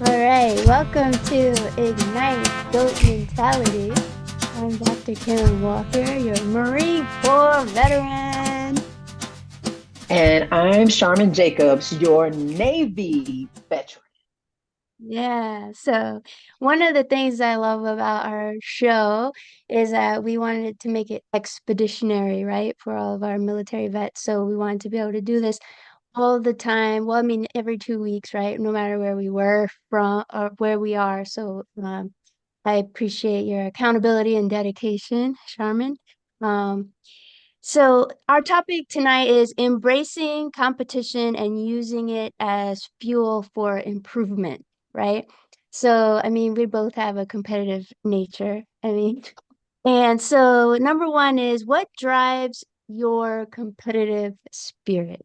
All right, welcome to Ignite Goat Mentality. I'm Dr. Karen Walker, your Marine Corps veteran. And I'm Charmin Jacobs, your Navy veteran. Yeah, so one of the things I love about our show is that we wanted to make it expeditionary, right, for all of our military vets. So we wanted to be able to do this all the time. Well, I mean, every 2 weeks, right? No matter where we were from or where we are. So I appreciate your accountability and dedication, Charmin. Um, so our topic tonight is embracing competition and using it as fuel for improvement, right? So, I mean, we both have a competitive nature. I mean, and so number one is what drives your competitive spirit,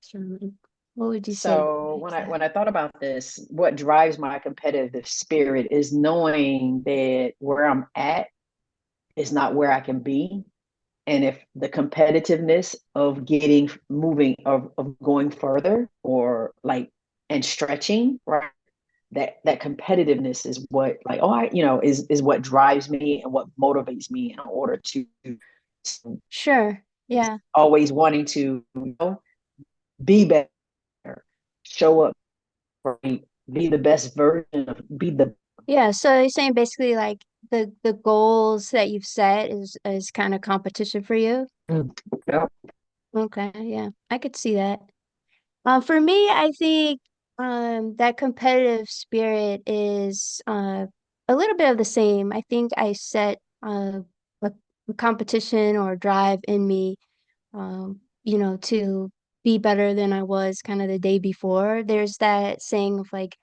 Charmin? What would you say So drives when I that? when I thought about this, what drives my competitive spirit is knowing that where I'm at is not where I can be. And if the competitiveness of getting moving of going further or like and stretching, right? That competitiveness is what like is what drives me and what motivates me in order to Sure. Yeah. always wanting to be better, show up, right, be the best version of be the Yeah, so you're saying basically like the goals that you've set is kind of competition for you? yeah. Okay, yeah, I could see that. For me, I think that competitive spirit is a little bit of the same. I think I set a competition or drive in me, to be better than I was kind of the day before. There's that saying of like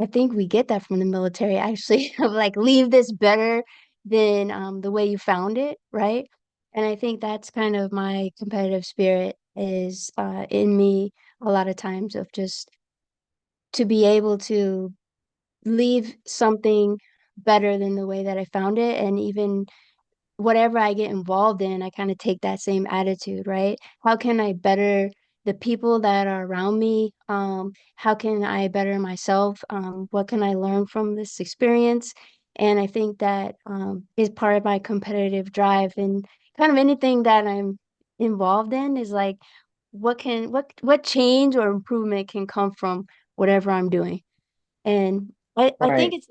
I think we get that from the military actually of like leave this better than the way you found it, right? And I think that's kind of my competitive spirit is in me a lot of times of just to be able to leave something better than the way that I found it and even whatever I get involved in, I kind of take that same attitude, right? How can I better the people that are around me? How can I better myself? What can I learn from this experience? And I think that is part of my competitive drive and kind of anything that I'm involved in is like what change or improvement can come from whatever I'm doing. And I think Right. it's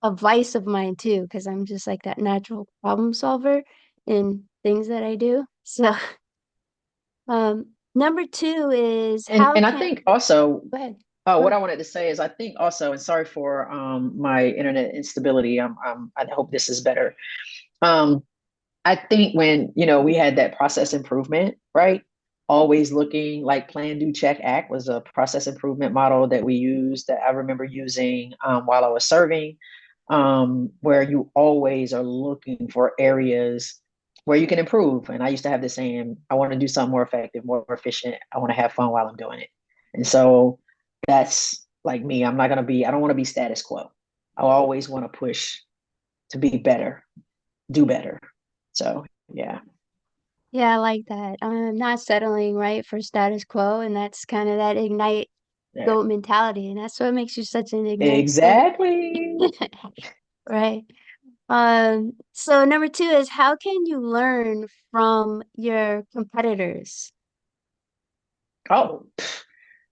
a vice of mine too, because I'm just like that natural problem solver in things that I do. So, number two is how And I can, think also go ahead. what Go. I wanted to say is I think also, and sorry for my internet instability. I hope this is better. Um I think when, we had that process improvement, right? Always looking like plan, do, check, act was a process improvement model that we used that I remember using while I was serving, where you always are looking for areas where you can improve. And I used to have this saying, I want to do something more effective, more efficient. I want to have fun while I'm doing it. And so that's like me. I don't want to be status quo. I always want to push to be better, do better. So, yeah. Yeah, I like that. I'm not settling, right, for status quo, and that's kind of that ignite Yeah, goat mentality, and that's what makes you such an ignite goat. exactly. Right. So number two is how can you learn from your competitors? Oh,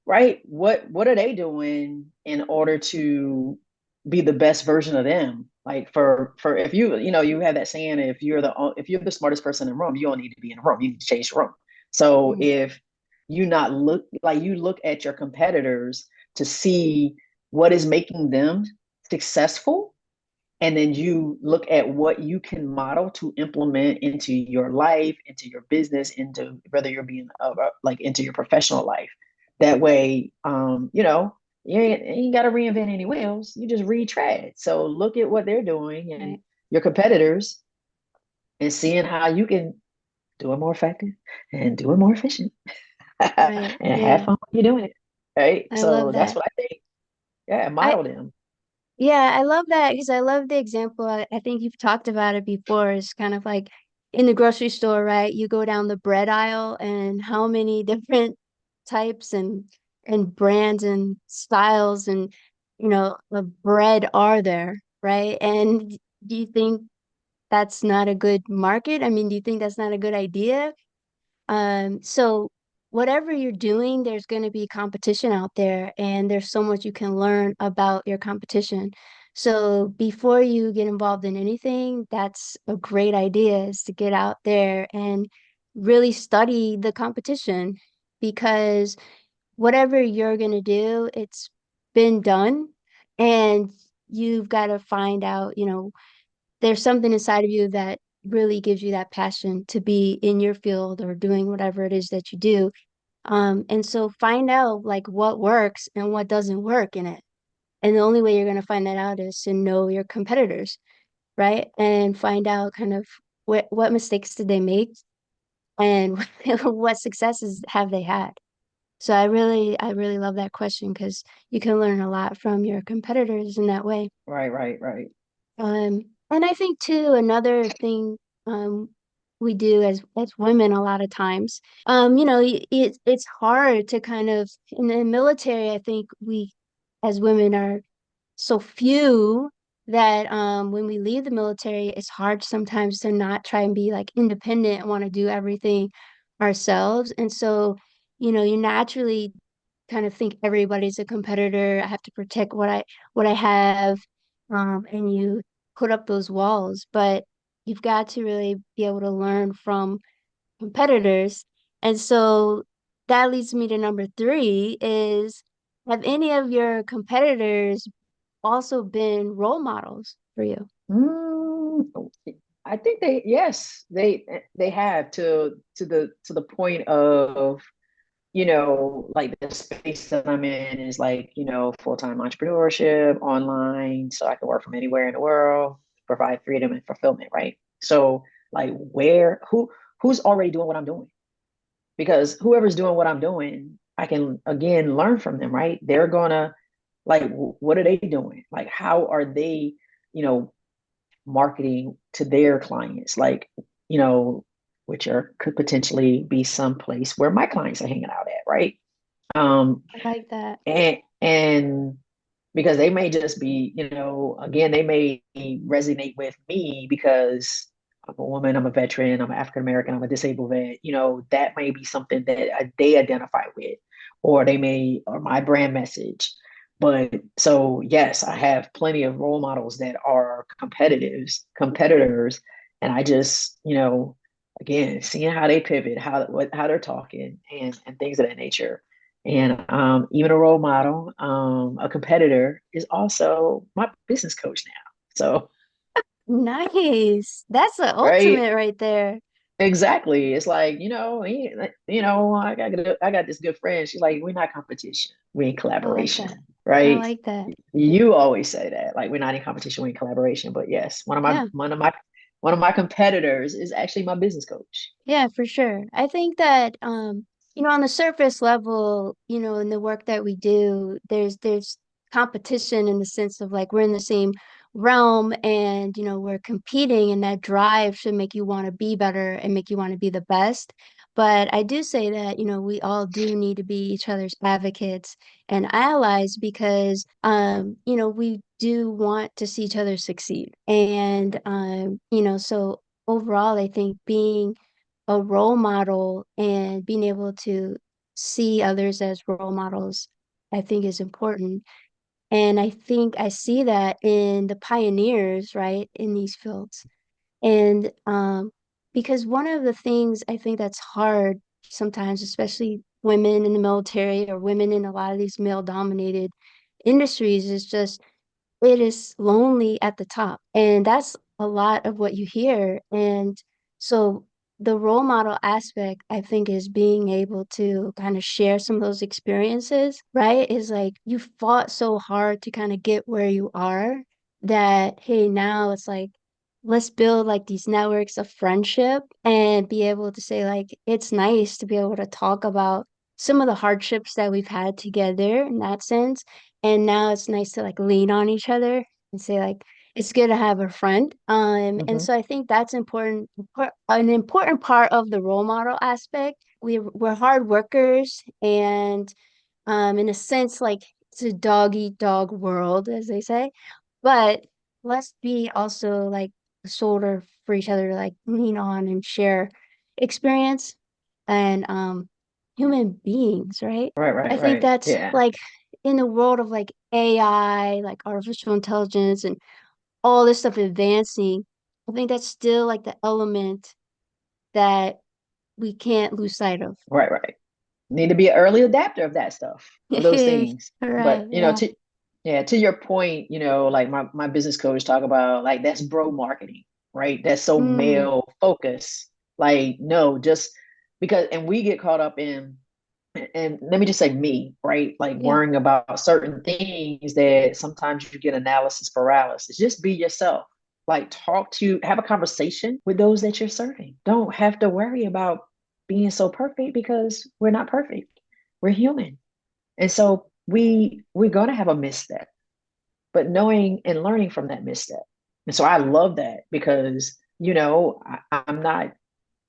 right. What are they doing in order to be the best version of them? Like for if you have that saying, if you're the smartest person in the room, you don't need to be in the room. You need to change the room. So Mm, if you not look like you look at your competitors to see what is making them successful, and then you look at what you can model to implement into your life, into your business, into whether you're being like into your professional life. That way, you ain't got to reinvent any wheels. You just retread. So look at what they're doing and right. your competitors, and seeing how you can do it more effective and do it more efficient, and Right. have Yeah. fun when you're doing it. Right. I So love that's that. what I think. Yeah, I model them. yeah, I love that because I love the example. I think you've talked about it before. It's kind of like in the grocery store, right? You go down the bread aisle and how many different types and brands and styles and bread are there, right? And do you think that's not a good market? I mean, do you think that's not a good idea? So whatever you're doing, there's going to be competition out there, and there's so much you can learn about your competition. So before you get involved in anything, that's a great idea is to get out there and really study the competition because whatever you're going to do, it's been done, and you've got to find out, there's something inside of you that really gives you that passion to be in your field or doing whatever it is that you do. And so find out like what works and what doesn't work in it. And the only way you're going to find that out is to know your competitors, right? And find out kind of what mistakes did they make and what successes have they had. So I really love that question because you can learn a lot from your competitors in that way. Right, right, right. And I think too, another thing um we do as women a lot of times, it's hard to kind of in the military, I think we as women are so few that when we leave the military, it's hard sometimes to not try and be like independent and want to do everything ourselves. And so, you naturally kind of think everybody's a competitor. I have to protect what I have, and you put up those walls. But you've got to really be able to learn from competitors. And so that leads me to number three is have any of your competitors also been role models for you? Mm, I think yes, they have to the point of, like the space that I'm in is like, full-time entrepreneurship online, so I can work from anywhere in the world, provide freedom and fulfillment, right? So like who's already doing what I'm doing? Because whoever's doing what I'm doing, I can again learn from them, right? They're gonna like what are they doing? Like how are they, you know, marketing to their clients? Like, you know, which are could potentially be some place where my clients are hanging out at, right? Um, I like that. and because they may just be, again, they may resonate with me because I'm a woman, I'm a veteran, I'm an African American, I'm a disabled vet. That may be something that they identify with, or my brand message. But so yes, I have plenty of role models that are competitors, and I just, again, seeing how they pivot, how they're talking, and things of that nature. And even a role model, a competitor is also my business coach now. So, Nice. That's the right, ultimate right there. exactly. It's like, I got this good friend. She's like, we're not competition, we're in I like that. collaboration, I right? like that. You always say that, like we're not in competition, we're in collaboration. But yes, Yeah. one of my competitors is actually my business coach. Yeah, for sure. I think that on the surface level, in the work that we do, there's competition in the sense of like we're in the same realm and we're competing and that drive should make you want to be better and make you want to be the best. But I do say that, we all do need to be each other's advocates and allies because we do want to see each other succeed. And so overall, I think being a role model and being able to see others as role models, I think is important. And I think I see that in the pioneers, right, in these fields. And because one of the things I think that's hard sometimes, especially women in the military or women in a lot of these male dominated industries, is just it is lonely at the top. And that's a lot of what you hear. And so the role model aspect, I think, is being able to kind of share some of those experiences, right? Is like you fought so hard to kind of get where you are that, hey, now it's like, let's build like these networks of friendship and be able to say, like, it's nice to be able to talk about some of the hardships that we've had together in that sense and now it's nice to like lean on each other and say like it's good to have a friend. And Hmm. so I think that's an important part of the role model aspect. We're hard workers and in a sense like it's a dog eat dog world, as they say. But let's be also like a shoulder for each other to like lean on and share experience and human beings, right? Right, I right, think right. that's Yeah. like in the world of like AI, like artificial intelligence and all this stuff advancing, I think that's still like the element that we can't lose sight of. Right, right. Need to be an early adapter of that stuff, of those things. Right, But yeah. to yeah, to your point, like my business coach talk about like that's bro marketing, right? That's so Mm, male focused. Like, no, just because and we get caught up in and let me just say me, right? Like yeah, worrying about certain things that sometimes you get analysis paralysis. Just be yourself. Like have a conversation with those that you're serving. Don't have to worry about being so perfect because we're not perfect. We're human. And so we're gonna have a misstep, but knowing and learning from that misstep. And so I love that because,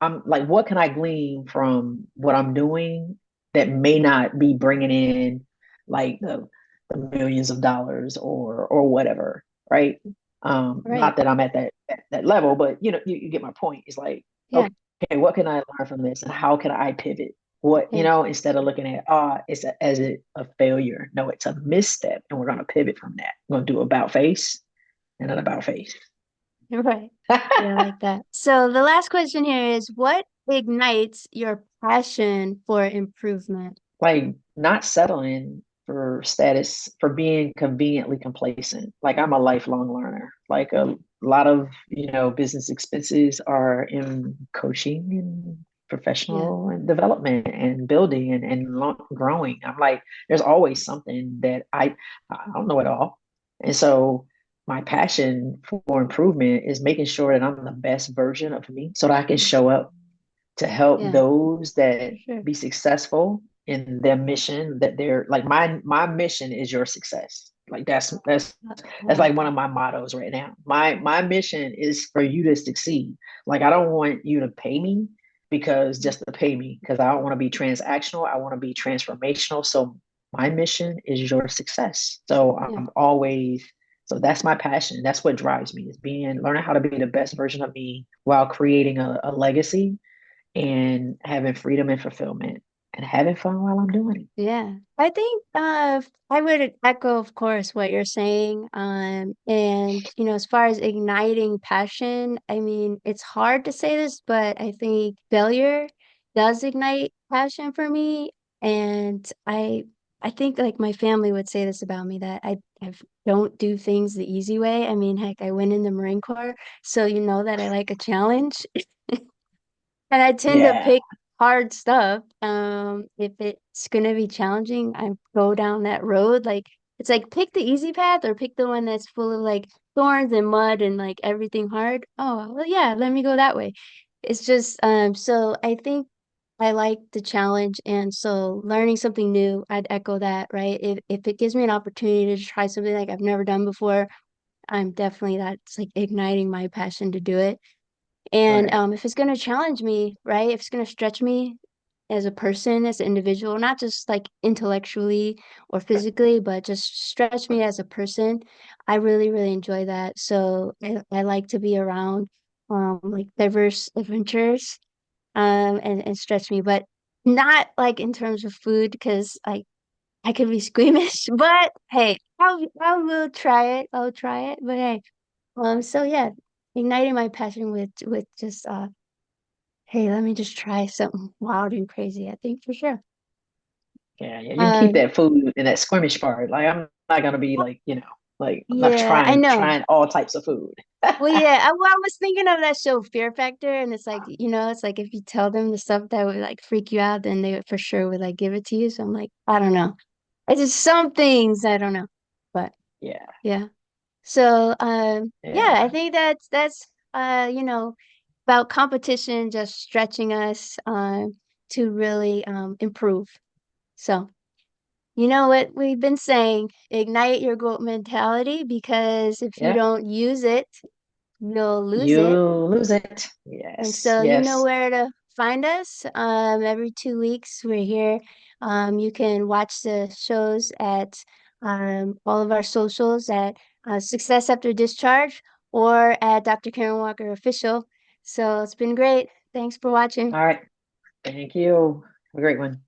I'm like, what can I glean from what I'm doing that may not be bringing in like the millions of dollars or whatever, right? right. Not that I'm at that level, but you get my point. It's like, Yeah, okay, what can I learn from this, and how can I pivot? yeah, Instead of looking at as a failure, no, it's a misstep, and we're gonna pivot from that. We're gonna do about face and an about face. right. Yeah, I like that. So the last question here is what ignites your passion for improvement? Like not settling for status for being conveniently complacent. Like I'm a lifelong learner. Like a lot of business expenses are in coaching and Yeah, professional and development and building and growing. I'm like there's always something that I don't know it all. And so my passion for improvement is making sure that I'm the best version of me so that I can show up to help yeah, those that for sure. be successful in their mission, that they're like my mission is your success. Like I that's like like one of that. my mottos right now. My mission is for you to succeed. Like I don't want you to pay me because Mm, just to pay me, because I don't want to be transactional. I want to be transformational. So my mission is your success. So yeah, I'm always so that's my passion. That's what drives me is learning how to be the best version of me while creating a legacy and having freedom and fulfillment and having fun while I'm doing it. yeah. I think I would echo, of course, what you're saying. And as far as igniting passion, I mean, it's hard to say this, but I think failure does ignite passion for me. And I think like my family would say this about me that I don't do things the easy way. I mean, heck, I went in the Marine Corps, so you know that I like a challenge. And I tend to Yeah. pick hard stuff. If it's gonna be challenging, I go down that road. Like it's like pick the easy path or pick the one that's full of like thorns and mud and like everything hard. Oh, well, yeah, let me go that way. It's just so I think I like the challenge and so learning something new, I'd echo that, right? If it gives me an opportunity to try something like I've never done before, I'm definitely that's like igniting my passion to do it. And Right. if it's going to challenge me, right? If it's going to stretch me as a person, as an individual, not just like intellectually or physically, but just stretch me as a person, I really, really enjoy that. So I like to be around like diverse adventures and stretch me, but not like in terms of food because I could be squeamish, but hey, I will try it. I'll try it. But hey, so yeah, igniting my passion with just hey, let me just try something wild and crazy, I think for sure. Yeah. Yeah. You can keep Um, that food and that squirmish part. Like I'm not gonna be like I'm not yeah, I know. trying all types of food. Well, yeah, I was thinking of that show Fear Factor, and it's like, it's like if you tell them the stuff that would like freak you out, then they would for sure would like give it to you. So I'm like, I don't know. It's just some things I don't know. But Yeah. yeah. So yeah, I Yeah. think that's about competition just stretching us to really improve. So, you know what we've been saying, ignite your growth mentality because if you Yeah. don't use it, you'll lose You it. lose it. And Yes. so you know Yes. where to find us. Every 2 weeks we're here. You can watch the shows at all of our socials at Success After Discharge or at Dr. Karen Walker Official. So it's been great. Thanks for watching. All right. Thank you. Have a great one.